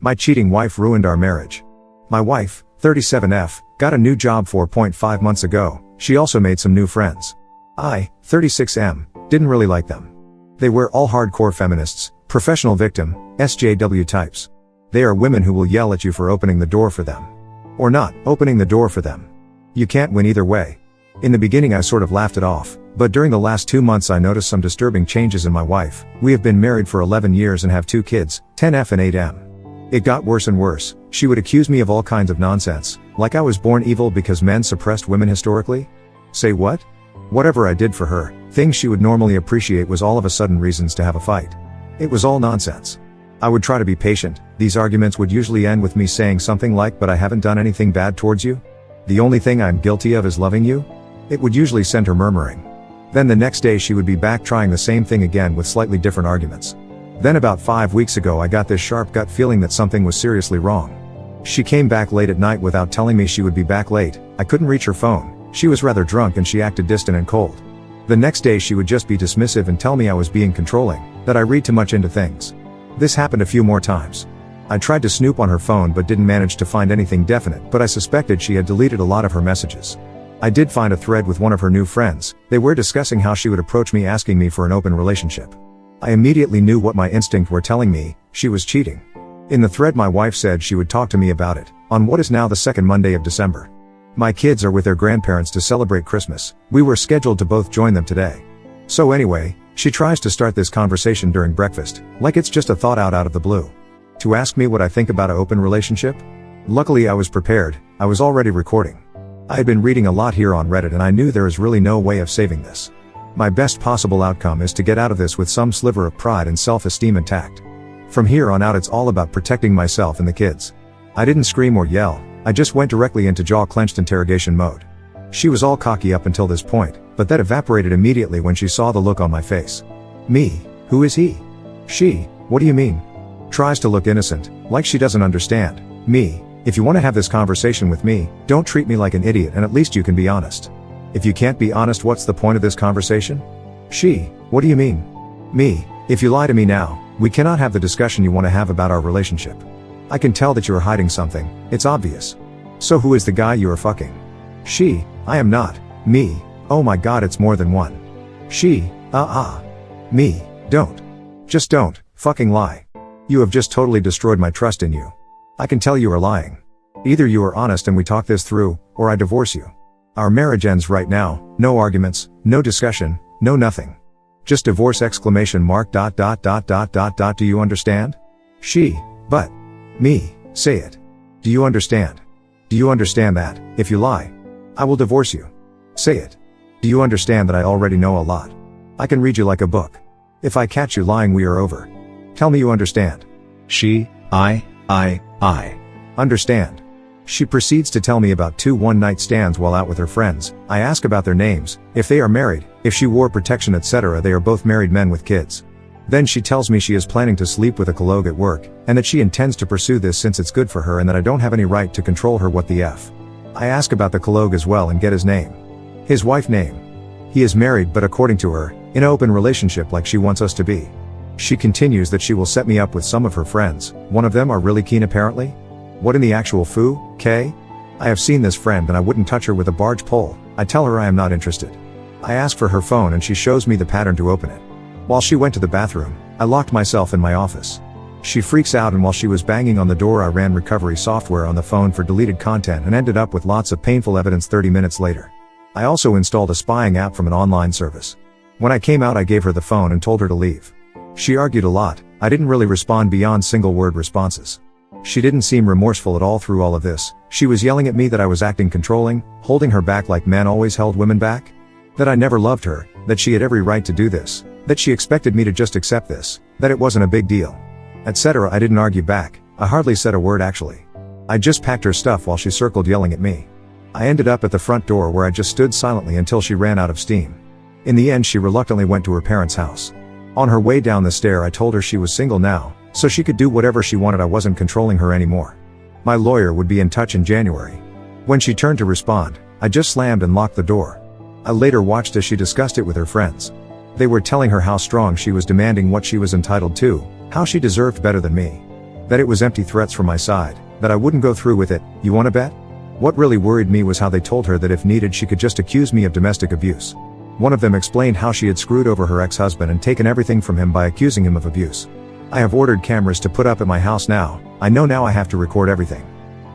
My cheating wife ruined our marriage. My wife, 37F, got a new job 4.5 months ago. She also made some new friends. I, 36M, didn't really like them. They were all hardcore feminists, professional victim, SJW types. They are women who will yell at you for opening the door for them. Or not opening the door for them. You can't win either way. In the beginning I sort of laughed it off, but during the last 2 months I noticed some disturbing changes in my wife. We have been married for 11 years and have 2 kids, 10F and 8M. It got worse and worse. She would accuse me of all kinds of nonsense, like I was born evil because men suppressed women historically. Say what? Whatever I did for her, things she would normally appreciate was all of a sudden reasons to have a fight. It was all nonsense. I would try to be patient. These arguments would usually end with me saying something like, "But I haven't done anything bad towards you. The only thing I'm guilty of is loving you." It would usually send her murmuring. Then the next day she would be back trying the same thing again with slightly different arguments. Then about 5 weeks ago I got this sharp gut feeling that something was seriously wrong. She came back late at night without telling me she would be back late. I couldn't reach her phone. She was rather drunk and she acted distant and cold. The next day she would just be dismissive and tell me I was being controlling, that I read too much into things. This happened a few more times. I tried to snoop on her phone but didn't manage to find anything definite, but I suspected she had deleted a lot of her messages. I did find a thread with one of her new friends. They were discussing how she would approach me asking me for an open relationship. I immediately knew what my instincts were telling me: she was cheating. In the thread my wife said she would talk to me about it, on what is now the second Monday of December. My kids are with their grandparents to celebrate Christmas. We were scheduled to both join them today. So anyway, she tries to start this conversation during breakfast, like it's just a thought out of the blue. To ask me what I think about an open relationship? Luckily I was prepared. I was already recording. I had been reading a lot here on Reddit and I knew there is really no way of saving this. My best possible outcome is to get out of this with some sliver of pride and self-esteem intact. From here on out it's all about protecting myself and the kids. I didn't scream or yell, I just went directly into jaw-clenched interrogation mode. She was all cocky up until this point, but that evaporated immediately when she saw the look on my face. Me? Who is he? She? What do you mean? Tries to look innocent, like she doesn't understand. Me? If you want to have this conversation with me, don't treat me like an idiot and at least you can be honest. If you can't be honest, what's the point of this conversation? She? What do you mean? Me? If you lie to me now, we cannot have the discussion you want to have about our relationship. I can tell that you are hiding something, it's obvious. So who is the guy you are fucking? She? I am not. Me? Oh my god, it's more than one. She? Me? Don't. Just don't fucking lie. You have just totally destroyed my trust in you. I can tell you are lying. Either you are honest and we talk this through, or I divorce you. Our marriage ends right now, no arguments, no discussion, no nothing. Just divorce ! Do you understand? She? But. Me? Say it. Do you understand? Do you understand that, if you lie, I will divorce you? Say it. Do you understand that I already know a lot? I can read you like a book. If I catch you lying, we are over. Tell me you understand. She? I understand. She proceeds to tell me about 2 one-night stands while out with her friends. I ask about their names, if they are married, if she wore protection, etc. They are both married men with kids. Then she tells me she is planning to sleep with a colleague at work, and that she intends to pursue this since it's good for her and that I don't have any right to control her. What the F? I ask about the colleague as well and get his name. His wife name. He is married but according to her, in an open relationship like she wants us to be. She continues that she will set me up with some of her friends. One of them are really keen apparently. What in the actual foo, K? I have seen this friend and I wouldn't touch her with a barge pole. I tell her I am not interested. I ask for her phone and she shows me the pattern to open it. While she went to the bathroom, I locked myself in my office. She freaks out and while she was banging on the door I ran recovery software on the phone for deleted content and ended up with lots of painful evidence 30 minutes later. I also installed a spying app from an online service. When I came out I gave her the phone and told her to leave. She argued a lot. I didn't really respond beyond single-word responses. She didn't seem remorseful at all through all of this. She was yelling at me that I was acting controlling, holding her back like men always held women back. That I never loved her, that she had every right to do this, that she expected me to just accept this, that it wasn't a big deal, etc. I didn't argue back. I hardly said a word actually. I just packed her stuff while she circled yelling at me. I ended up at the front door where I just stood silently until she ran out of steam. In the end she reluctantly went to her parents' house. On her way down the stair I told her she was single now, so she could do whatever she wanted. I wasn't controlling her anymore. My lawyer would be in touch in January. When she turned to respond, I just slammed and locked the door. I later watched as she discussed it with her friends. They were telling her how strong she was, demanding what she was entitled to, how she deserved better than me. That it was empty threats from my side, that I wouldn't go through with it. You wanna bet? What really worried me was how they told her that if needed she could just accuse me of domestic abuse. One of them explained how she had screwed over her ex-husband and taken everything from him by accusing him of abuse. I have ordered cameras to put up at my house now. I know now I have to record everything.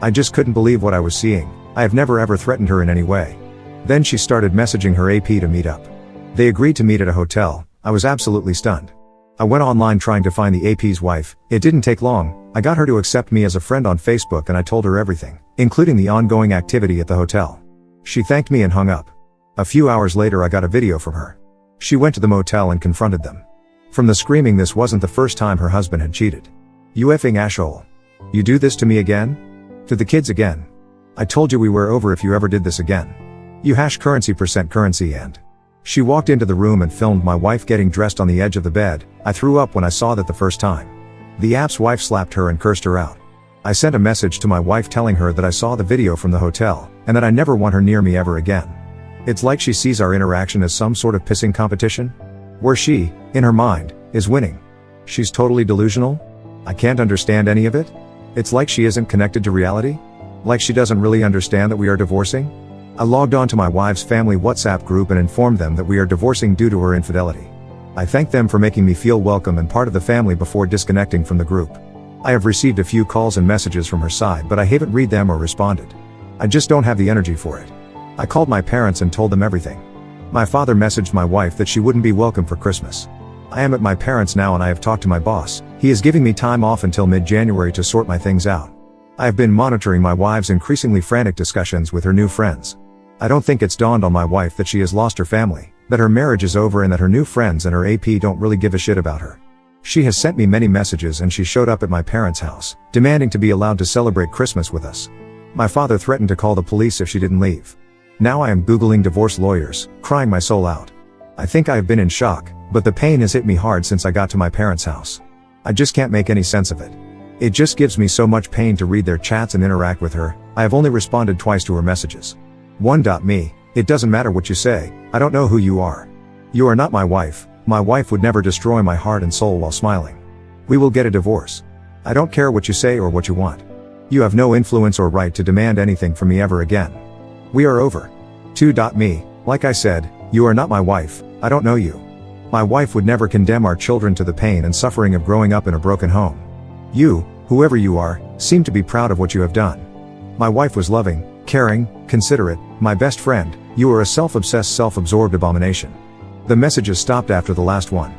I just couldn't believe what I was seeing. I have never ever threatened her in any way. Then she started messaging her AP to meet up. They agreed to meet at a hotel. I was absolutely stunned. I went online trying to find the AP's wife. It didn't take long. I got her to accept me as a friend on Facebook and I told her everything, including the ongoing activity at the hotel. She thanked me and hung up. A few hours later I got a video from her. She went to the motel and confronted them. From the screaming, this wasn't the first time her husband had cheated. You effing asshole. You do this to me again? To the kids again? I told you we were over if you ever did this again. You #currency% and. She walked into the room and filmed my wife getting dressed on the edge of the bed. I threw up when I saw that the first time. The app's wife slapped her and cursed her out. I sent a message to my wife telling her that I saw the video from the hotel, and that I never want her near me ever again. It's like she sees our interaction as some sort of pissing competition, where she, in her mind, is winning. She's totally delusional? I can't understand any of it? It's like she isn't connected to reality? Like she doesn't really understand that we are divorcing? I logged on to my wife's family WhatsApp group and informed them that we are divorcing due to her infidelity. I thanked them for making me feel welcome and part of the family before disconnecting from the group. I have received a few calls and messages from her side, but I haven't read them or responded. I just don't have the energy for it. I called my parents and told them everything. My father messaged my wife that she wouldn't be welcome for Christmas. I am at my parents' now and I have talked to my boss. He is giving me time off until mid-January to sort my things out. I have been monitoring my wife's increasingly frantic discussions with her new friends. I don't think it's dawned on my wife that she has lost her family, that her marriage is over and that her new friends and her AP don't really give a shit about her. She has sent me many messages and she showed up at my parents' house, demanding to be allowed to celebrate Christmas with us. My father threatened to call the police if she didn't leave. Now I am Googling divorce lawyers, crying my soul out. I think I have been in shock, but the pain has hit me hard since I got to my parents' house. I just can't make any sense of it. It just gives me so much pain to read their chats and interact with her. I have only responded twice to her messages. 1.me, it doesn't matter what you say, I don't know who you are. You are not my wife. My wife would never destroy my heart and soul while smiling. We will get a divorce. I don't care what you say or what you want. You have no influence or right to demand anything from me ever again. We are over. 2.me, like I said, you are not my wife, I don't know you. My wife would never condemn our children to the pain and suffering of growing up in a broken home. You, whoever you are, seem to be proud of what you have done. My wife was loving, caring, considerate, my best friend. You are a self-obsessed, self-absorbed abomination. The messages stopped after the last one.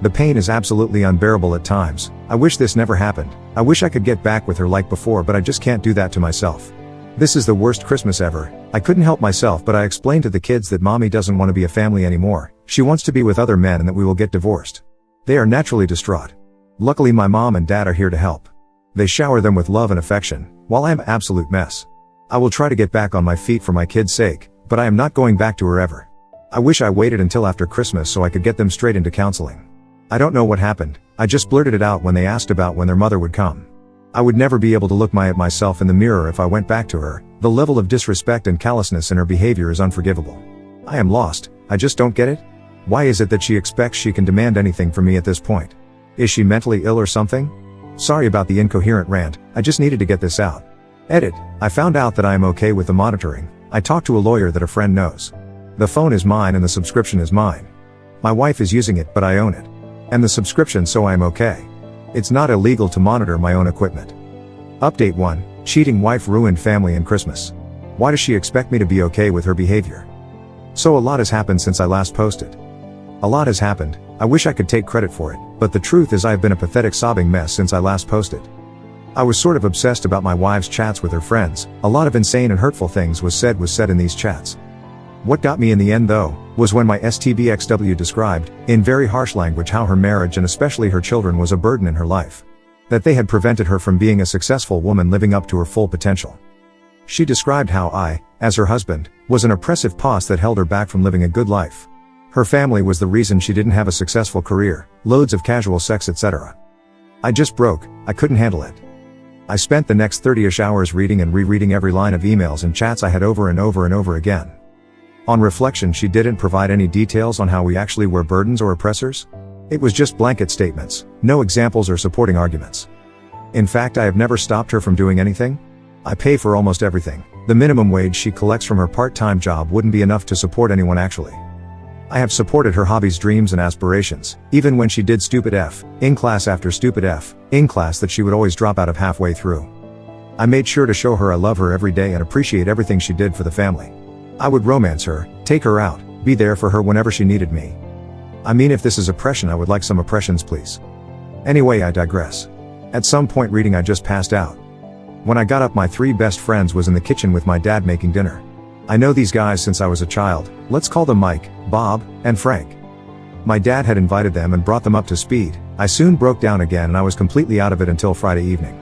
The pain is absolutely unbearable at times. I wish this never happened. I wish I could get back with her like before, but I just can't do that to myself. This is the worst Christmas ever. I couldn't help myself, but I explained to the kids that mommy doesn't want to be a family anymore. She wants to be with other men and that we will get divorced. They are naturally distraught. Luckily my mom and dad are here to help. They shower them with love and affection, while I am an absolute mess. I will try to get back on my feet for my kids' sake, but I am not going back to her ever. I wish I waited until after Christmas so I could get them straight into counseling. I don't know what happened, I just blurted it out when they asked about when their mother would come. I would never be able to look at myself in the mirror if I went back to her. The level of disrespect and callousness in her behavior is unforgivable. I am lost, I just don't get it. Why is it that she expects she can demand anything from me at this point? Is she mentally ill or something? Sorry about the incoherent rant, I just needed to get this out. Edit, I found out that I am okay with the monitoring. I talked to a lawyer that a friend knows. The phone is mine and the subscription is mine. My wife is using it, but I own it. And the subscription, so I am okay. It's not illegal to monitor my own equipment. Update 1, cheating wife ruined family and Christmas. Why does she expect me to be okay with her behavior? So a lot has happened since I last posted. A lot has happened, I wish I could take credit for it, but the truth is I have been a pathetic sobbing mess since I last posted. I was sort of obsessed about my wife's chats with her friends. A lot of insane and hurtful things was said in these chats. What got me in the end though, was when my STBXW described, in very harsh language, how her marriage and especially her children was a burden in her life. That they had prevented her from being a successful woman living up to her full potential. She described how I, as her husband, was an oppressive past that held her back from living a good life. Her family was the reason she didn't have a successful career, loads of casual sex, etc. I just broke, I couldn't handle it. I spent the next 30-ish hours reading and rereading every line of emails and chats I had over and over and over again. On reflection, she didn't provide any details on how we actually were burdens or oppressors. It was just blanket statements, no examples or supporting arguments. In fact, I have never stopped her from doing anything. I pay for almost everything. The minimum wage she collects from her part-time job wouldn't be enough to support anyone actually. I have supported her hobbies, dreams and aspirations, even when she did stupid F, in class after stupid F, in class that she would always drop out of halfway through. I made sure to show her I love her every day and appreciate everything she did for the family. I would romance her, take her out, be there for her whenever she needed me. I mean, if this is oppression, I would like some oppressions, please. Anyway, I digress. At some point reading, I just passed out. When I got up, my 3 best friends was in the kitchen with my dad making dinner. I know these guys since I was a child. Let's call them Mike, Bob, and Frank. My dad had invited them and brought them up to speed. I soon broke down again and I was completely out of it until Friday evening.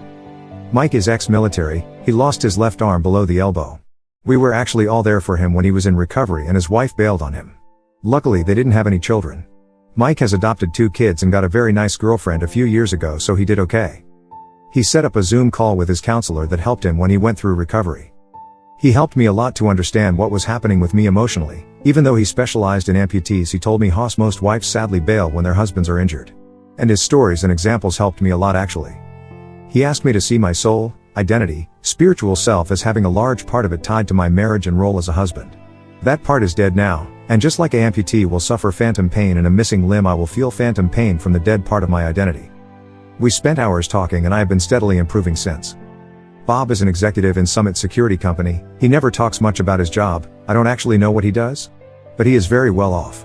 Mike is ex-military, he lost his left arm below the elbow. We were actually all there for him when he was in recovery and his wife bailed on him. Luckily they didn't have any children. Mike has adopted 2 kids and got a very nice girlfriend a few years ago, so he did okay. He set up a Zoom call with his counselor that helped him when he went through recovery. He helped me a lot to understand what was happening with me emotionally. Even though he specialized in amputees, he told me how most wives sadly bail when their husbands are injured. And his stories and examples helped me a lot actually. He asked me to see my soul, identity, spiritual self as having a large part of it tied to my marriage and role as a husband. That part is dead now, and just like an amputee will suffer phantom pain in a missing limb, I will feel phantom pain from the dead part of my identity. We spent hours talking and I have been steadily improving since. Bob is an executive in Summit Security Company. He never talks much about his job. I don't actually know what he does. But he is very well off.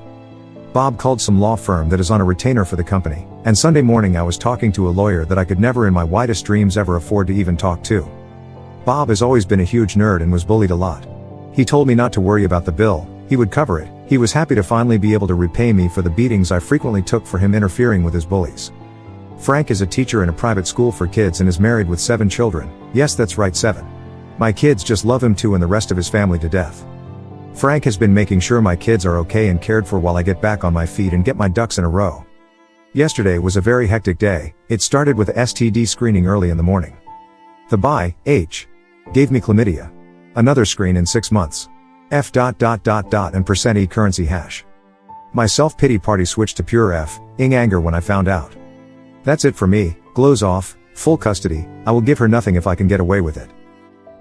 Bob called some law firm that is on a retainer for the company, and Sunday morning I was talking to a lawyer that I could never in my wildest dreams ever afford to even talk to. Bob has always been a huge nerd and was bullied a lot. He told me not to worry about the bill, he would cover it. He was happy to finally be able to repay me for the beatings I frequently took for him interfering with his bullies. Frank is a teacher in a private school for kids and is married with 7 children. Yes, that's right, 7. My kids just love him too and the rest of his family to death. Frank has been making sure my kids are okay and cared for while I get back on my feet and get my ducks in a row. Yesterday was a very hectic day. It started with a STD screening early in the morning. The H gave me chlamydia. Another screen in 6 months. F ... and %e currency hash. My self-pity party switched to pure F-ing anger when I found out. That's it for me. Glows off, full custody. I will give her nothing if I can get away with it.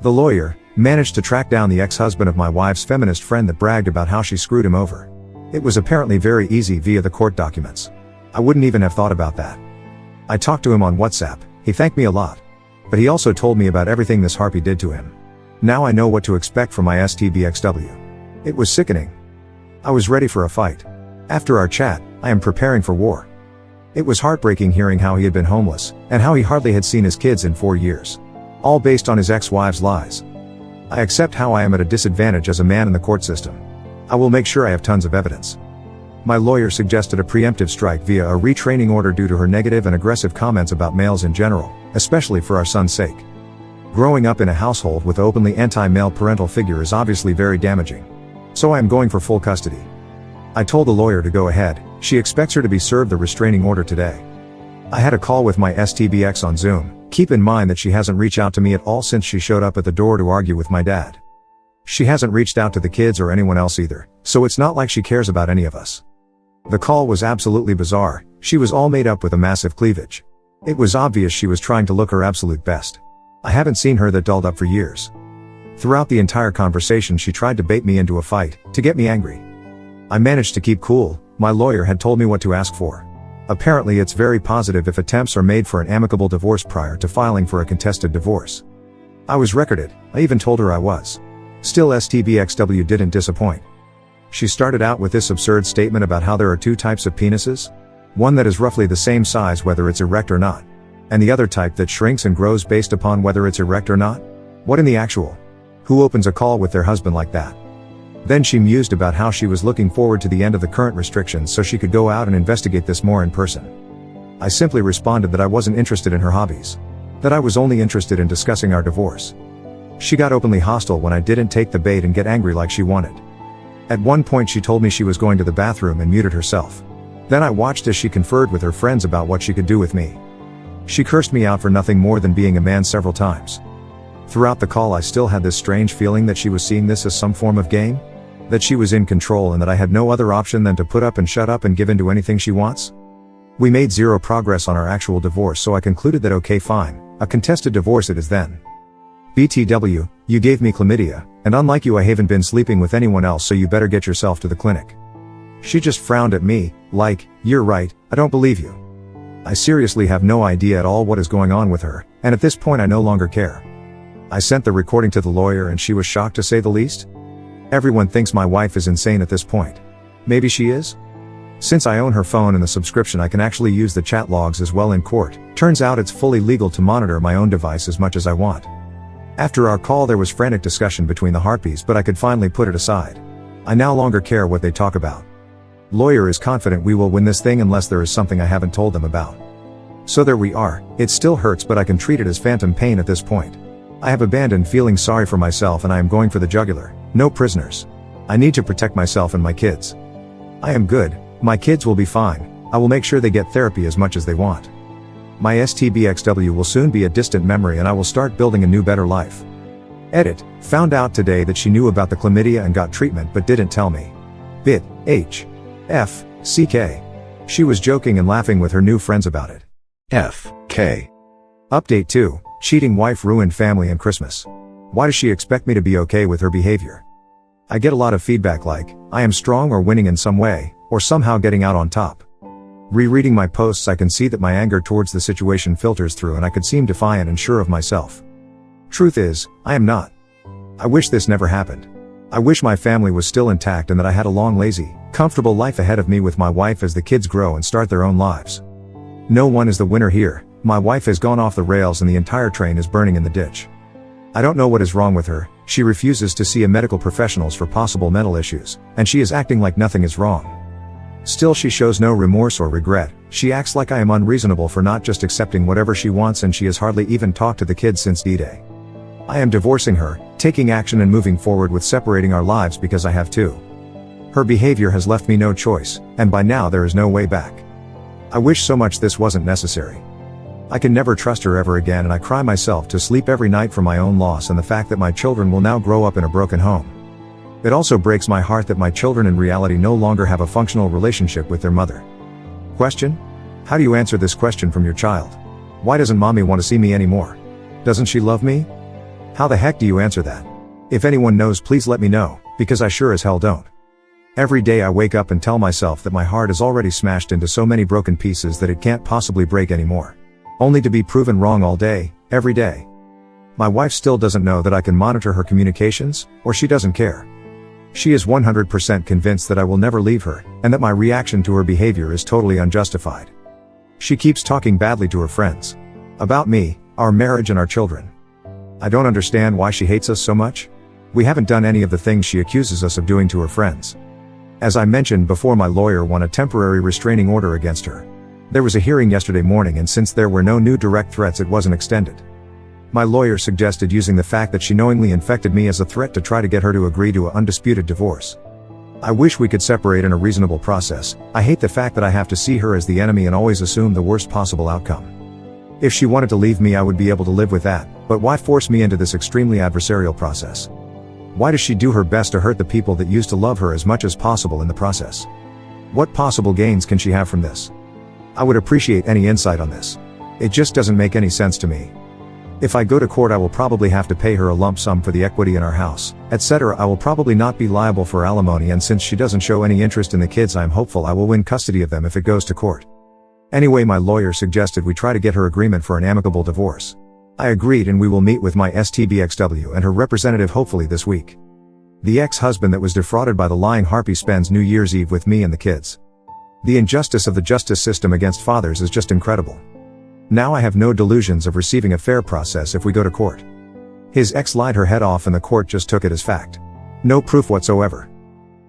The lawyer managed to track down the ex-husband of my wife's feminist friend that bragged about how she screwed him over. It was apparently very easy via the court documents. I wouldn't even have thought about that. I talked to him on WhatsApp. He thanked me a lot. But he also told me about everything this harpy did to him. Now I know what to expect from my STBXW. It was sickening. I was ready for a fight. After our chat, I am preparing for war. It was heartbreaking hearing how he had been homeless, and how he hardly had seen his kids in 4 years. All based on his ex-wife's lies. I accept how I am at a disadvantage as a man in the court system. I will make sure I have tons of evidence. My lawyer suggested a preemptive strike via a retraining order due to her negative and aggressive comments about males in general, especially for our son's sake. Growing up in a household with openly anti-male parental figure is obviously very damaging. So I am going for full custody. I told the lawyer to go ahead. She expects her to be served the restraining order today. I had a call with my STBX on Zoom. Keep in mind that she hasn't reached out to me at all since she showed up at the door to argue with my dad. She hasn't reached out to the kids or anyone else either, so it's not like she cares about any of us. The call was absolutely bizarre. She was all made up with a massive cleavage. It was obvious she was trying to look her absolute best. I haven't seen her that dolled up for years. Throughout the entire conversation she tried to bait me into a fight, to get me angry. I managed to keep cool. My lawyer had told me what to ask for. Apparently it's very positive if attempts are made for an amicable divorce prior to filing for a contested divorce. I was recorded. I even told her I was. Still STBXW didn't disappoint. She started out with this absurd statement about how there are 2 types of penises. One that is roughly the same size whether it's erect or not. And the other type that shrinks and grows based upon whether it's erect or not. What in the actual? Who opens a call with their husband like that? Then she mused about how she was looking forward to the end of the current restrictions so she could go out and investigate this more in person. I simply responded that I wasn't interested in her hobbies. That I was only interested in discussing our divorce. She got openly hostile when I didn't take the bait and get angry like she wanted. At one point she told me she was going to the bathroom and muted herself. Then I watched as she conferred with her friends about what she could do with me. She cursed me out for nothing more than being a man several times. Throughout the call I still had this strange feeling that she was seeing this as some form of game. That she was in control and that I had no other option than to put up and shut up and give in to anything she wants. We made zero progress on our actual divorce, so I concluded that okay fine, A contested divorce it is then. BTW, you gave me chlamydia, and unlike you I haven't been sleeping with anyone else, so you better get yourself to the clinic. She just frowned at me, like, you're right, I don't believe you. I seriously have no idea at all what is going on with her, and at this point I no longer care. I sent the recording to the lawyer and she was shocked to say the least. Everyone thinks my wife is insane at this point. Maybe she is? Since I own her phone and the subscription I can actually use the chat logs as well in court. Turns out it's fully legal to monitor my own device as much as I want. After our call there was frantic discussion between the harpies, but I could finally put it aside. I no longer care what they talk about. Lawyer is confident we will win this thing unless there is something I haven't told them about. So there we are. It still hurts, but I can treat it as phantom pain at this point. I have abandoned feeling sorry for myself and I am going for the jugular. No prisoners. I need to protect myself and my kids. I am good. My kids will be fine. I will make sure they get therapy as much as they want. My STBXW will soon be a distant memory and I will start building a new better life. Edit. Found out today that she knew about the chlamydia and got treatment but didn't tell me. Bit. H. F. CK. She was joking and laughing with her new friends about it. F. K. Update 2. Cheating wife ruined family and Christmas. Why does she expect me to be okay with her behavior? I get a lot of feedback like, I am strong or winning in some way, or somehow getting out on top. Rereading my posts I can see that my anger towards the situation filters through and I could seem defiant and sure of myself. Truth is, I am not. I wish this never happened. I wish my family was still intact and that I had a long, lazy, comfortable life ahead of me with my wife as the kids grow and start their own lives. No one is the winner here. My wife has gone off the rails and the entire train is burning in the ditch. I don't know what is wrong with her. She refuses to see a medical professionals for possible mental issues, and she is acting like nothing is wrong. Still she shows no remorse or regret. She acts like I am unreasonable for not just accepting whatever she wants, and she has hardly even talked to the kids since D-Day. I am divorcing her, taking action and moving forward with separating our lives because I have to. Her behavior has left me no choice, and by now there is no way back. I wish so much this wasn't necessary. I can never trust her ever again, and I cry myself to sleep every night for my own loss and the fact that my children will now grow up in a broken home. It also breaks my heart that my children in reality no longer have a functional relationship with their mother. Question? How do you answer this question from your child? Why doesn't mommy want to see me anymore? Doesn't she love me? How the heck do you answer that? If anyone knows, please let me know, because I sure as hell don't. Every day I wake up and tell myself that my heart is already smashed into so many broken pieces that it can't possibly break anymore. Only to be proven wrong all day, every day. My wife still doesn't know that I can monitor her communications, or she doesn't care. She is 100% convinced that I will never leave her, and that my reaction to her behavior is totally unjustified. She keeps talking badly to her friends. About me, our marriage and our children. I don't understand why she hates us so much. We haven't done any of the things she accuses us of doing to her friends. As I mentioned before, my lawyer won a temporary restraining order against her. There was a hearing yesterday morning, and since there were no new direct threats it wasn't extended. My lawyer suggested using the fact that she knowingly infected me as a threat to try to get her to agree to an undisputed divorce. I wish we could separate in a reasonable process. I hate the fact that I have to see her as the enemy and always assume the worst possible outcome. If she wanted to leave me I would be able to live with that, but why force me into this extremely adversarial process? Why does she do her best to hurt the people that used to love her as much as possible in the process? What possible gains can she have from this? I would appreciate any insight on this. It just doesn't make any sense to me. If I go to court I will probably have to pay her a lump sum for the equity in our house, etc. I will probably not be liable for alimony, and since she doesn't show any interest in the kids I am hopeful I will win custody of them if it goes to court. Anyway, my lawyer suggested we try to get her agreement for an amicable divorce. I agreed, and we will meet with my STBXW and her representative hopefully this week. The ex-husband that was defrauded by the lying harpy spends New Year's Eve with me and the kids. The injustice of the justice system against fathers is just incredible. Now I have no delusions of receiving a fair process if we go to court. His ex lied her head off and the court just took it as fact. No proof whatsoever.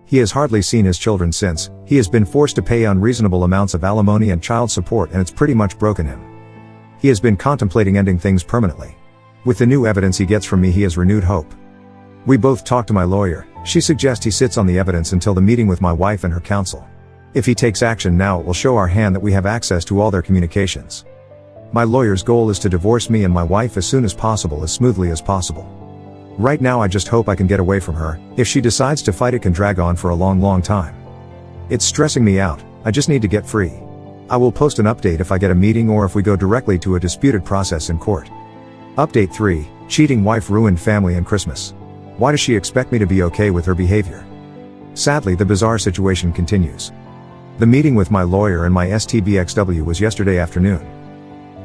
He has hardly seen his children since. He has been forced to pay unreasonable amounts of alimony and child support, and it's pretty much broken him. He has been contemplating ending things permanently. With the new evidence he gets from me he has renewed hope. We both talked to my lawyer. She suggests he sits on the evidence until the meeting with my wife and her counsel. If he takes action now it will show our hand that we have access to all their communications. My lawyer's goal is to divorce me and my wife as soon as possible, as smoothly as possible. Right now I just hope I can get away from her. If she decides to fight it can drag on for a long time. It's stressing me out. I just need to get free. I will post an update if I get a meeting or if we go directly to a disputed process in court. Update 3, cheating wife ruined family and Christmas. Why does she expect me to be okay with her behavior? Sadly, the bizarre situation continues. The meeting with my lawyer and my STBXW was yesterday afternoon.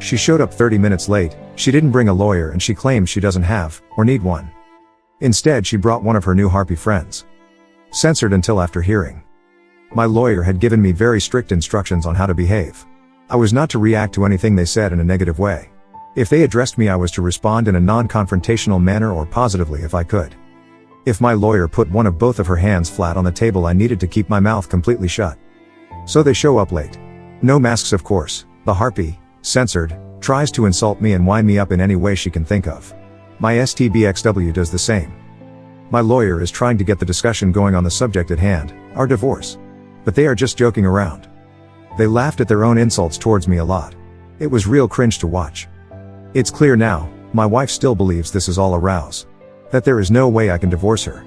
She showed up 30 minutes late, she didn't bring a lawyer and she claims she doesn't have, or need one. Instead, she brought one of her new Harpy friends. Censored until after hearing. My lawyer had given me very strict instructions on how to behave. I was not to react to anything they said in a negative way. If they addressed me, I was to respond in a non-confrontational manner or positively if I could. If my lawyer put one of both of her hands flat on the table, I needed to keep my mouth completely shut. So they show up late. No masks, of course. The Harpy, censored, tries to insult me and wind me up in any way she can think of. My STBXW does the same. My lawyer is trying to get the discussion going on the subject at hand, our divorce. But they are just joking around. They laughed at their own insults towards me a lot. It was real cringe to watch. It's clear now, my wife still believes this is all a ruse. That there is no way I can divorce her.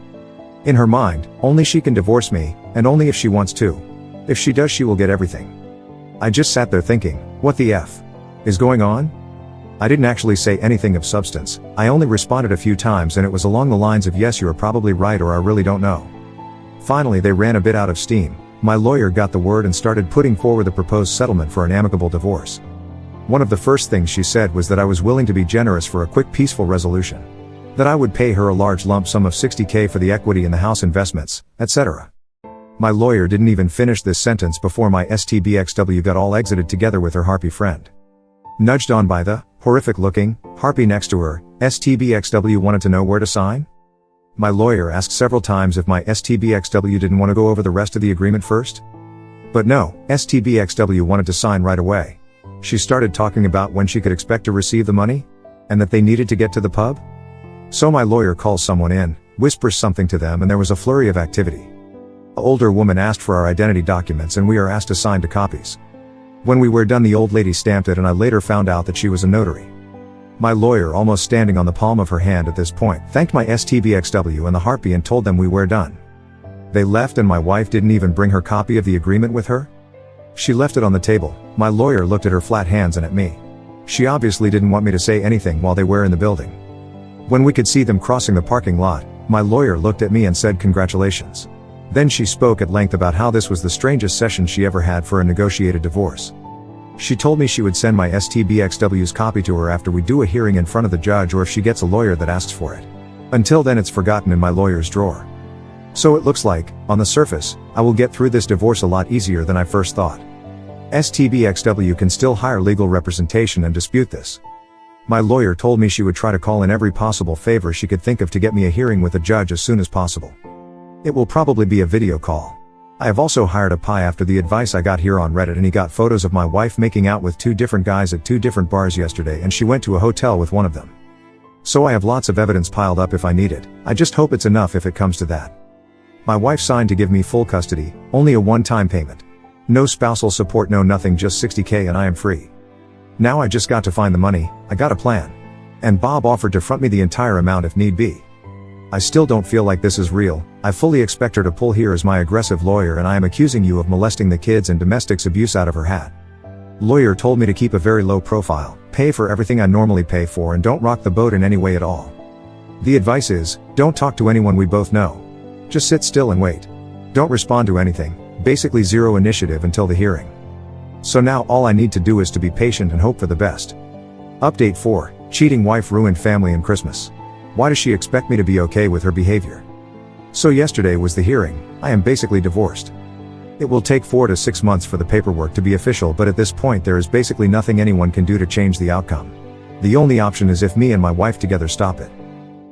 In her mind, only she can divorce me, and only if she wants to. If she does, she will get everything. I just sat there thinking, what the F is going on? I didn't actually say anything of substance, I only responded a few times and it was along the lines of yes, you are probably right, or I really don't know. Finally, they ran a bit out of steam. My lawyer got the word and started putting forward the proposed settlement for an amicable divorce. One of the first things she said was that I was willing to be generous for a quick peaceful resolution. That I would pay her a large lump sum of $60,000 for the equity in the house investments, etc. My lawyer didn't even finish this sentence before my STBXW got all exited together with her Harpy friend. Nudged on by the horrific-looking Harpy next to her, STBXW wanted to know where to sign? My lawyer asked several times if my STBXW didn't want to go over the rest of the agreement first. But no, STBXW wanted to sign right away. She started talking about when she could expect to receive the money, and that they needed to get to the pub. So my lawyer calls someone in, whispers something to them, and there was a flurry of activity. An older woman asked for our identity documents and we are asked to sign to copies. When we were done, the old lady stamped it and I later found out that she was a notary. My lawyer, almost standing on the palm of her hand at this point, thanked my STBXW and the Harpy and told them we were done. They left and my wife didn't even bring her copy of the agreement with her. She left it on the table. My lawyer looked at her flat hands and at me. She obviously didn't want me to say anything while they were in the building. When we could see them crossing the parking lot, my lawyer looked at me and said congratulations. Then she spoke at length about how this was the strangest session she ever had for a negotiated divorce. She told me she would send my STBXW's copy to her after we do a hearing in front of the judge, or if she gets a lawyer that asks for it. Until then, it's forgotten in my lawyer's drawer. So it looks like, on the surface, I will get through this divorce a lot easier than I first thought. STBXW can still hire legal representation and dispute this. My lawyer told me she would try to call in every possible favor she could think of to get me a hearing with a judge as soon as possible. It will probably be a video call. I have also hired a pie after the advice I got here on Reddit, and he got photos of my wife making out with 2 different guys at 2 different bars yesterday, and she went to a hotel with one of them. So I have lots of evidence piled up if I need it. I just hope it's enough if it comes to that. My wife signed to give me full custody, only a one-time payment. No spousal support, no nothing, just $60,000 and I am free. Now I just got to find the money. I got a plan. And Bob offered to front me the entire amount if need be. I still don't feel like this is real. I fully expect her to pull here as my aggressive lawyer, and I am accusing you of molesting the kids and domestic abuse out of her hat. Lawyer told me to keep a very low profile, pay for everything I normally pay for, and don't rock the boat in any way at all. The advice is, don't talk to anyone we both know. Just sit still and wait. Don't respond to anything, basically zero initiative until the hearing. So now all I need to do is to be patient and hope for the best. Update 4, cheating wife ruined family and Christmas. Why does she expect me to be okay with her behavior? So yesterday was the hearing. I am basically divorced. It will take 4 to 6 months for the paperwork to be official, but at this point there is basically nothing anyone can do to change the outcome. The only option is if me and my wife together stop it.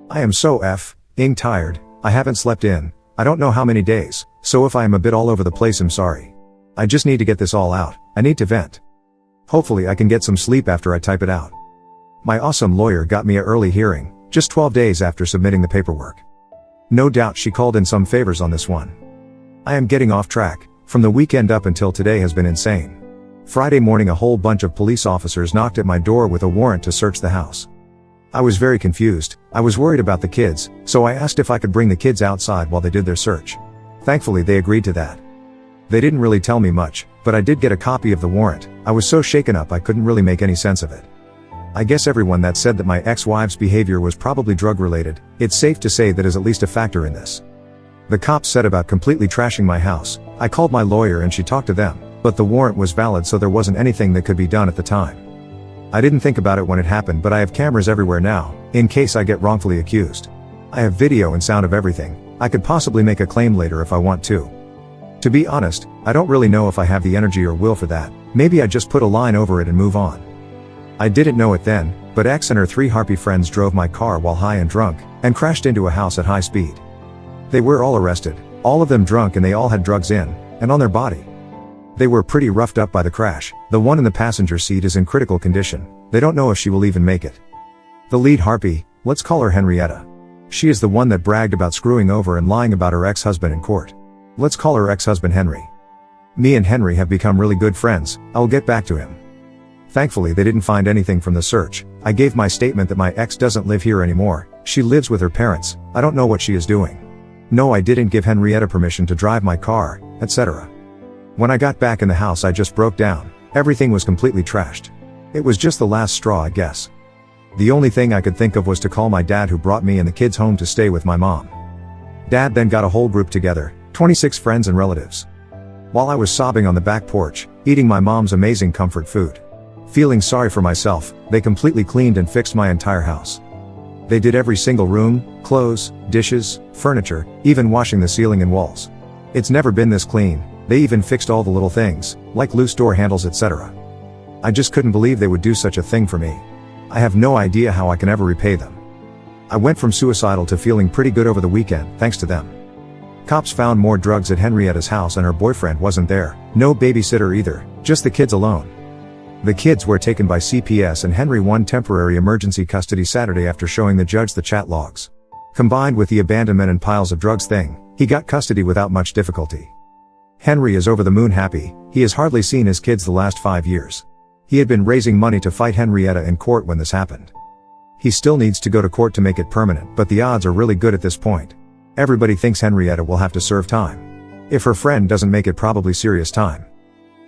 I am so f***ing tired. I haven't slept in, I don't know how many days, so if I am a bit all over the place, I'm sorry. I just need to get this all out. I need to vent. Hopefully I can get some sleep after I type it out. My awesome lawyer got me an early hearing, just 12 days after submitting the paperwork. No doubt she called in some favors on this one. I am getting off track. From the weekend up until today has been insane. Friday morning a whole bunch of police officers knocked at my door with a warrant to search the house. I was very confused. I was worried about the kids, so I asked if I could bring the kids outside while they did their search. Thankfully they agreed to that. They didn't really tell me much, but I did get a copy of the warrant. I was so shaken up I couldn't really make any sense of it. I guess everyone that said that my ex-wife's behavior was probably drug-related, it's safe to say that is at least a factor in this. The cops said about completely trashing my house. I called my lawyer and she talked to them, but the warrant was valid, so there wasn't anything that could be done at the time. I didn't think about it when it happened, but I have cameras everywhere now, in case I get wrongfully accused. I have video and sound of everything. I could possibly make a claim later if I want to. To be honest, I don't really know if I have the energy or will for that. Maybe I just put a line over it and move on. I didn't know it then, but X and her 3 harpy friends drove my car while high and drunk, and crashed into a house at high speed. They were all arrested, all of them drunk, and they all had drugs in, and on their body. They were pretty roughed up by the crash. The one in the passenger seat is in critical condition. They don't know if she will even make it. The lead harpy, let's call her Henrietta. She is the one that bragged about screwing over and lying about her ex-husband in court. Let's call her ex-husband Henry. Me and Henry have become really good friends. I will get back to him. Thankfully they didn't find anything from the search. I gave my statement that my ex doesn't live here anymore. She lives with her parents. I don't know what she is doing. No, I didn't give Henrietta permission to drive my car, etc. When I got back in the house I just broke down. Everything was completely trashed. It was just the last straw, I guess. The only thing I could think of was to call my dad, who brought me and the kids home to stay with my mom. Dad then got a whole group together, 26 friends and relatives. While I was sobbing on the back porch, eating my mom's amazing comfort food. Feeling sorry for myself, they completely cleaned and fixed my entire house. They did every single room, clothes, dishes, furniture, even washing the ceiling and walls. It's never been this clean. They even fixed all the little things, like loose door handles, etc. I just couldn't believe they would do such a thing for me. I have no idea how I can ever repay them. I went from suicidal to feeling pretty good over the weekend, thanks to them. Cops found more drugs at Henrietta's house and her boyfriend wasn't there. No babysitter either, just the kids alone. The kids were taken by CPS and Henry won temporary emergency custody Saturday after showing the judge the chat logs. Combined with the abandonment and piles of drugs thing, he got custody without much difficulty. Henry is over the moon happy. He has hardly seen his kids the last 5 years. He had been raising money to fight Henrietta in court when this happened. He still needs to go to court to make it permanent, but the odds are really good at this point. Everybody thinks Henrietta will have to serve time. If her friend doesn't make it, probably serious time.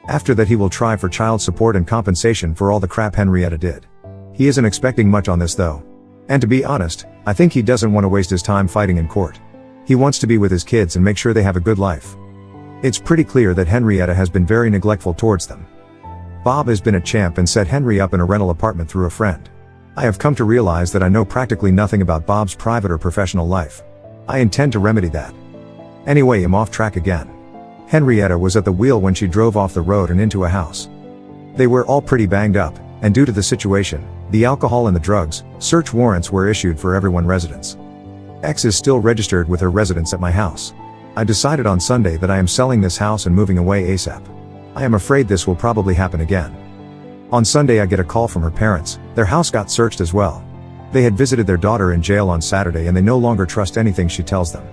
After that he will try for child support and compensation for all the crap Henrietta did. He isn't expecting much on this though. And to be honest, I think he doesn't want to waste his time fighting in court. He wants to be with his kids and make sure they have a good life. It's pretty clear that Henrietta has been very neglectful towards them. Bob has been a champ and set Henry up in a rental apartment through a friend. I have come to realize that I know practically nothing about Bob's private or professional life. I intend to remedy that. Anyway, I'm off track again. Henrietta was at the wheel when she drove off the road and into a house. They were all pretty banged up, and due to the situation, the alcohol and the drugs, search warrants were issued for everyone's residence. X is still registered with her residence at my house. I decided on Sunday that I am selling this house and moving away ASAP. I am afraid this will probably happen again. On Sunday I get a call from her parents. Their house got searched as well. They had visited their daughter in jail on Saturday and they no longer trust anything she tells them.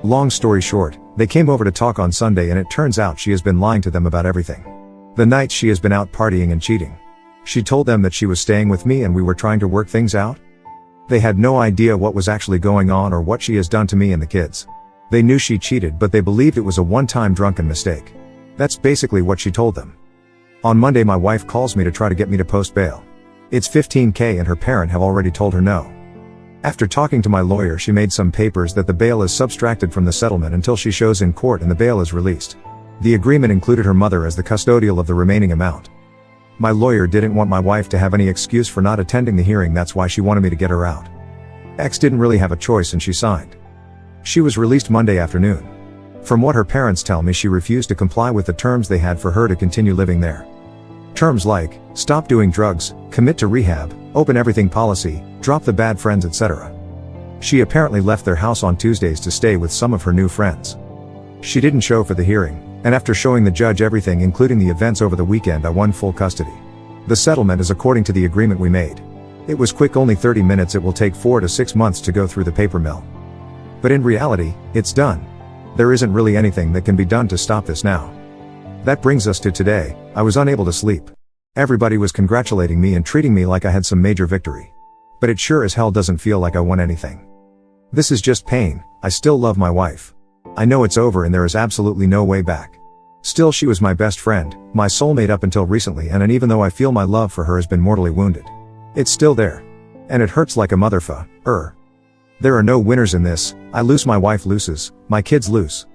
Long story short, they came over to talk on Sunday and it turns out she has been lying to them about everything. The nights she has been out partying and cheating. She told them that she was staying with me and we were trying to work things out. They had no idea what was actually going on or what she has done to me and the kids. They knew she cheated, but they believed it was a one-time drunken mistake. That's basically what she told them. On Monday my wife calls me to try to get me to post bail. It's $15,000 and her parent have already told her no. After talking to my lawyer, she made some papers that the bail is subtracted from the settlement until she shows in court and the bail is released. The agreement included her mother as the custodial of the remaining amount. My lawyer didn't want my wife to have any excuse for not attending the hearing, that's why she wanted me to get her out. X didn't really have a choice and she signed. She was released Monday afternoon. From what her parents tell me, she refused to comply with the terms they had for her to continue living there. Terms like, stop doing drugs, commit to rehab, open everything policy, drop the bad friends, etc. She apparently left their house on Tuesdays to stay with some of her new friends. She didn't show for the hearing, and after showing the judge everything including the events over the weekend, I won full custody. The settlement is according to the agreement we made. It was quick, only 30 minutes. It will take 4 to 6 months to go through the paper mill. But in reality, it's done. There isn't really anything that can be done to stop this now. That brings us to today. I was unable to sleep. Everybody was congratulating me and treating me like I had some major victory. But it sure as hell doesn't feel like I won anything. This is just pain. I still love my wife. I know it's over and there is absolutely no way back. Still, she was my best friend, my soulmate up until recently, and even though I feel my love for her has been mortally wounded. It's still there. And it hurts like a motherfucker. There are no winners in this. I lose, my wife loses, my kids lose.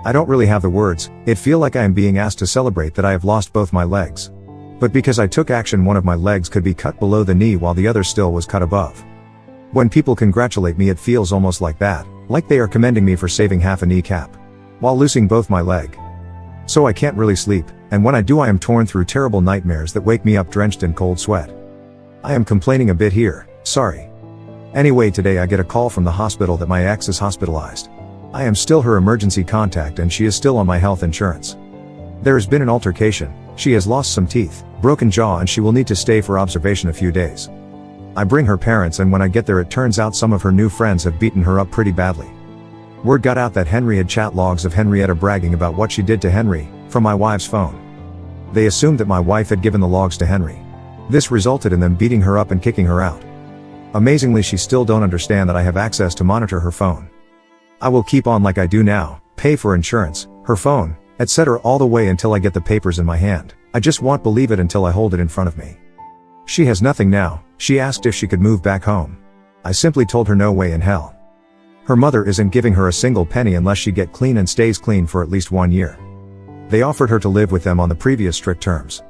I don't really have the words. It feel like I am being asked to celebrate that I have lost both my legs. But because I took action, one of my legs could be cut below the knee while the other still was cut above. When people congratulate me, it feels almost like that, like they are commending me for saving half a kneecap, while losing both my leg. So I can't really sleep, and when I do I am torn through terrible nightmares that wake me up drenched in cold sweat. I am complaining a bit here, sorry. Anyway, today I get a call from the hospital that my ex is hospitalized. I am still her emergency contact and she is still on my health insurance. There has been an altercation, she has lost some teeth, broken jaw, and she will need to stay for observation a few days. I bring her parents, and when I get there it turns out some of her new friends have beaten her up pretty badly. Word got out that Henry had chat logs of Henrietta bragging about what she did to Henry, from my wife's phone. They assumed that my wife had given the logs to Henry. This resulted in them beating her up and kicking her out. Amazingly, she still don't understand that I have access to monitor her phone. I will keep on like I do now, pay for insurance, her phone, etc. all the way until I get the papers in my hand. I just won't believe it until I hold it in front of me. She has nothing now. She asked if she could move back home. I simply told her no way in hell. Her mother isn't giving her a single penny unless she get clean and stays clean for at least 1 year. They offered her to live with them on the previous strict terms.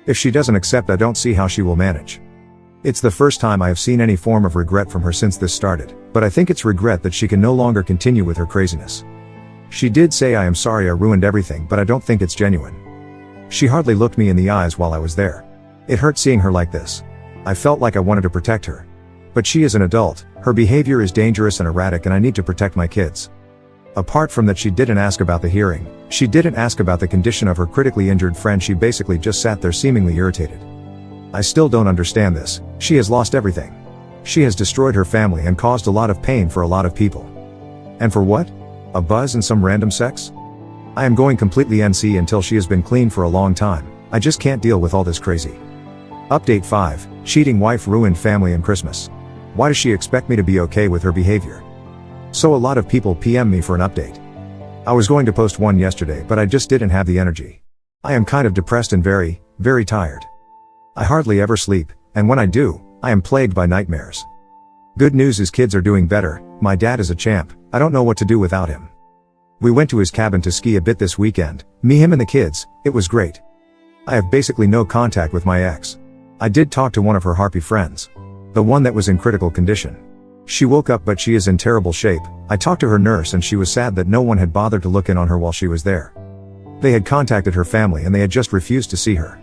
If she doesn't accept, I don't see how she will manage. It's the first time I have seen any form of regret from her since this started, but I think it's regret that she can no longer continue with her craziness. She did say, "I am sorry I ruined everything," but I don't think it's genuine. She hardly looked me in the eyes while I was there. It hurt seeing her like this. I felt like I wanted to protect her. But she is an adult, her behavior is dangerous and erratic, and I need to protect my kids. Apart from that, she didn't ask about the hearing, she didn't ask about the condition of her critically injured friend, she basically just sat there seemingly irritated. I still don't understand this. She has lost everything. She has destroyed her family and caused a lot of pain for a lot of people. And for what? A buzz and some random sex? I am going completely NC until she has been clean for a long time. I just can't deal with all this crazy. Update 5, cheating wife ruined family and Christmas. Why does she expect me to be okay with her behavior? So a lot of people PM me for an update. I was going to post one yesterday, but I just didn't have the energy. I am kind of depressed and very, very tired. I hardly ever sleep, and when I do, I am plagued by nightmares. Good news is kids are doing better. My dad is a champ. I don't know what to do without him. We went to his cabin to ski a bit this weekend, me, him and the kids. It was great. I have basically no contact with my ex. I did talk to one of her harpy friends. The one that was in critical condition. She woke up, but she is in terrible shape. I talked to her nurse and she was sad that no one had bothered to look in on her while she was there. They had contacted her family and they had just refused to see her.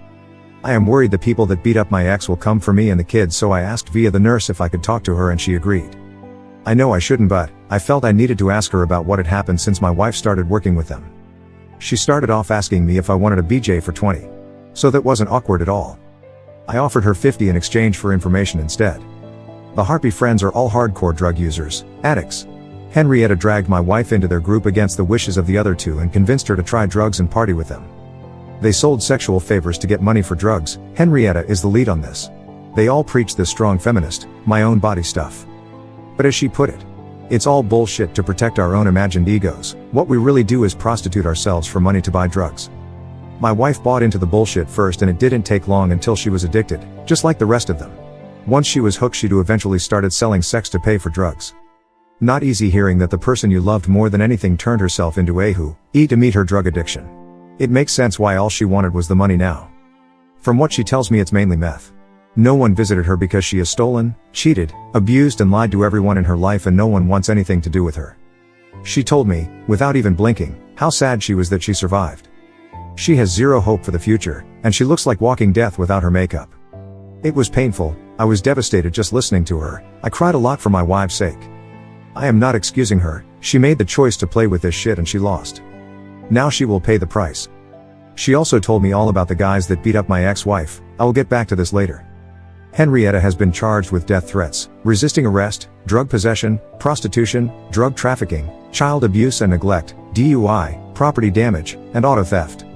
I am worried the people that beat up my ex will come for me and the kids, so I asked via the nurse if I could talk to her and she agreed. I know I shouldn't, but I felt I needed to ask her about what had happened since my wife started working with them. She started off asking me if I wanted a BJ for 20. So that wasn't awkward at all. I offered her 50 in exchange for information instead. The harpy friends are all hardcore drug users, addicts. Henrietta dragged my wife into their group against the wishes of the other two and convinced her to try drugs and party with them. They sold sexual favors to get money for drugs. Henrietta is the lead on this. They all preach this strong feminist, my own body stuff. But as she put it, it's all bullshit to protect our own imagined egos. What we really do is prostitute ourselves for money to buy drugs. My wife bought into the bullshit first, and it didn't take long until she was addicted, just like the rest of them. Once she was hooked, she too eventually started selling sex to pay for drugs. Not easy hearing that the person you loved more than anything turned herself into a who to meet her drug addiction. It makes sense why all she wanted was the money now. From what she tells me, it's mainly meth. No one visited her because she has stolen, cheated, abused and lied to everyone in her life, and no one wants anything to do with her. She told me, without even blinking, how sad she was that she survived. She has zero hope for the future, and she looks like walking death without her makeup. It was painful. I was devastated just listening to her. I cried a lot for my wife's sake. I am not excusing her. She made the choice to play with this shit and she lost. Now she will pay the price. She also told me all about the guys that beat up my ex-wife. I will get back to this later. Henrietta has been charged with death threats, resisting arrest, drug possession, prostitution, drug trafficking, child abuse and neglect, DUI, property damage, and auto theft.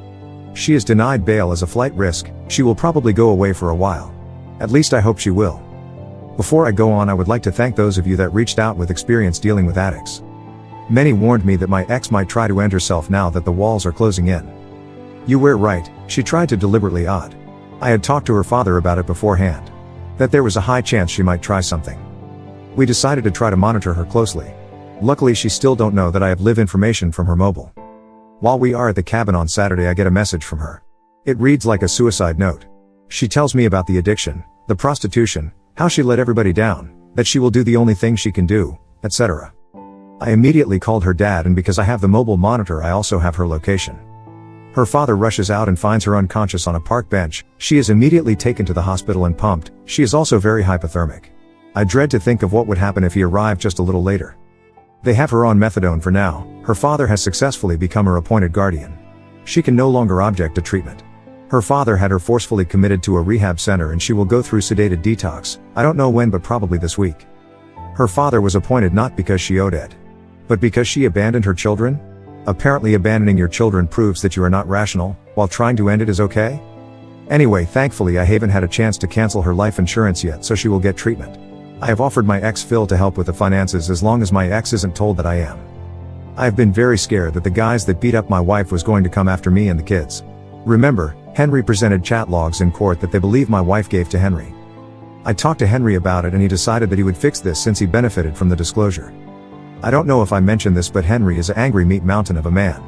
She is denied bail as a flight risk. She will probably go away for a while. At least I hope she will. Before I go on, I would like to thank those of you that reached out with experience dealing with addicts. Many warned me that my ex might try to end herself now that the walls are closing in. You were right, she tried to deliberately odd. I had talked to her father about it beforehand. that there was a high chance she might try something. We decided to try to monitor her closely. Luckily she still don't know that I have live information from her mobile. While we are at the cabin on Saturday I get a message from her. It reads like a suicide note. She tells me about the addiction, the prostitution, how she let everybody down, that she will do the only thing she can do, etc. I immediately called her dad, and because I have the mobile monitor I also have her location. Her father rushes out and finds her unconscious on a park bench. She is immediately taken to the hospital and pumped. She is also very hypothermic. I dread to think of what would happen if he arrived just a little later. They have her on methadone for now. Her father has successfully become her appointed guardian. She can no longer object to treatment. Her father had her forcefully committed to a rehab center and she will go through sedated detox. I don't know when, but probably this week. Her father was appointed not because she owed it, but because she abandoned her children? Apparently abandoning your children proves that you are not rational, while trying to end it is okay? Anyway, thankfully I haven't had a chance to cancel her life insurance yet, so she will get treatment. I have offered my ex Phil to help with the finances as long as my ex isn't told that I am. I have been very scared that the guys that beat up my wife was going to come after me and the kids. Remember, Henry presented chat logs in court that they believe my wife gave to Henry. I talked to Henry about it and he decided that he would fix this since he benefited from the disclosure. I don't know if I mentioned this, but Henry is an angry meat mountain of a man.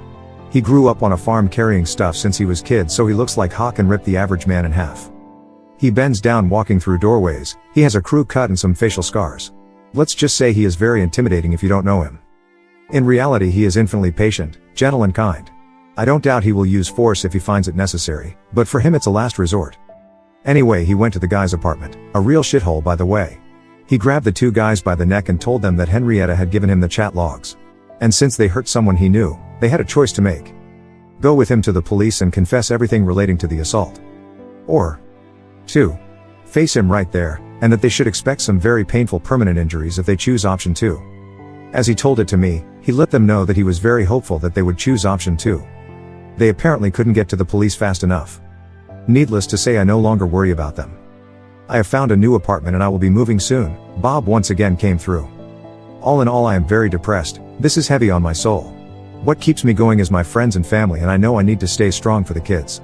He grew up on a farm carrying stuff since he was kid, so he looks like Hawk and ripped the average man in half. He bends down walking through doorways, he has a crew cut and some facial scars. Let's just say he is very intimidating if you don't know him. In reality he is infinitely patient, gentle and kind. I don't doubt he will use force if he finds it necessary, but for him it's a last resort. Anyway, he went to the guy's apartment, a real shithole by the way. He grabbed the two guys by the neck and told them that Henrietta had given him the chat logs. And since they hurt someone he knew, they had a choice to make. Go with him to the police and confess everything relating to the assault. Or 2. Face him right there, and that they should expect some very painful permanent injuries if they choose option 2. As he told it to me, he let them know that he was very hopeful that they would choose option 2. They apparently couldn't get to the police fast enough. Needless to say, I no longer worry about them. I have found a new apartment and I will be moving soon. Bob once again came through. All in all, I am very depressed. This is heavy on my soul. What keeps me going is my friends and family, and I know I need to stay strong for the kids.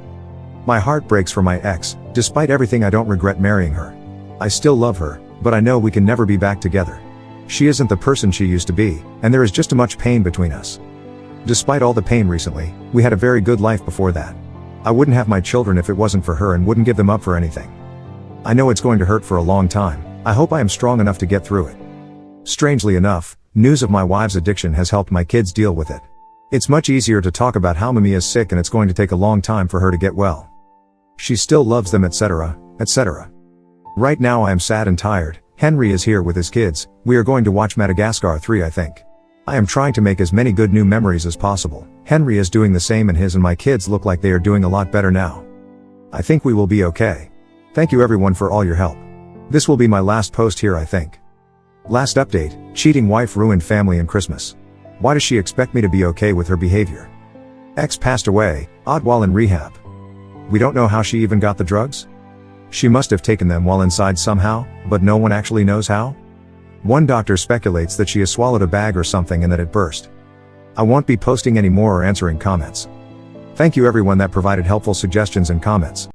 My heart breaks for my ex. Despite everything, I don't regret marrying her. I still love her, but I know we can never be back together. She isn't the person she used to be, and there is just too much pain between us. Despite all the pain recently, we had a very good life before that. I wouldn't have my children if it wasn't for her and wouldn't give them up for anything. I know it's going to hurt for a long time. I hope I am strong enough to get through it. Strangely enough, news of my wife's addiction has helped my kids deal with it. It's much easier to talk about how Mimi is sick and it's going to take a long time for her to get well. She still loves them, etc., etc. Right now I am sad and tired. Henry is here with his kids. We are going to watch Madagascar 3, I think. I am trying to make as many good new memories as possible. Henry is doing the same, and his and my kids look like they are doing a lot better now. I think we will be okay. Thank you everyone for all your help. This will be my last post here, I think. Last update: cheating wife ruined family and Christmas. Why does she expect me to be okay with her behavior? Ex passed away, odd while in rehab. We don't know how she even got the drugs. She must have taken them while inside somehow, but no one actually knows how. One doctor speculates that she has swallowed a bag or something and that it burst. I won't be posting any more or answering comments. Thank you everyone that provided helpful suggestions and comments.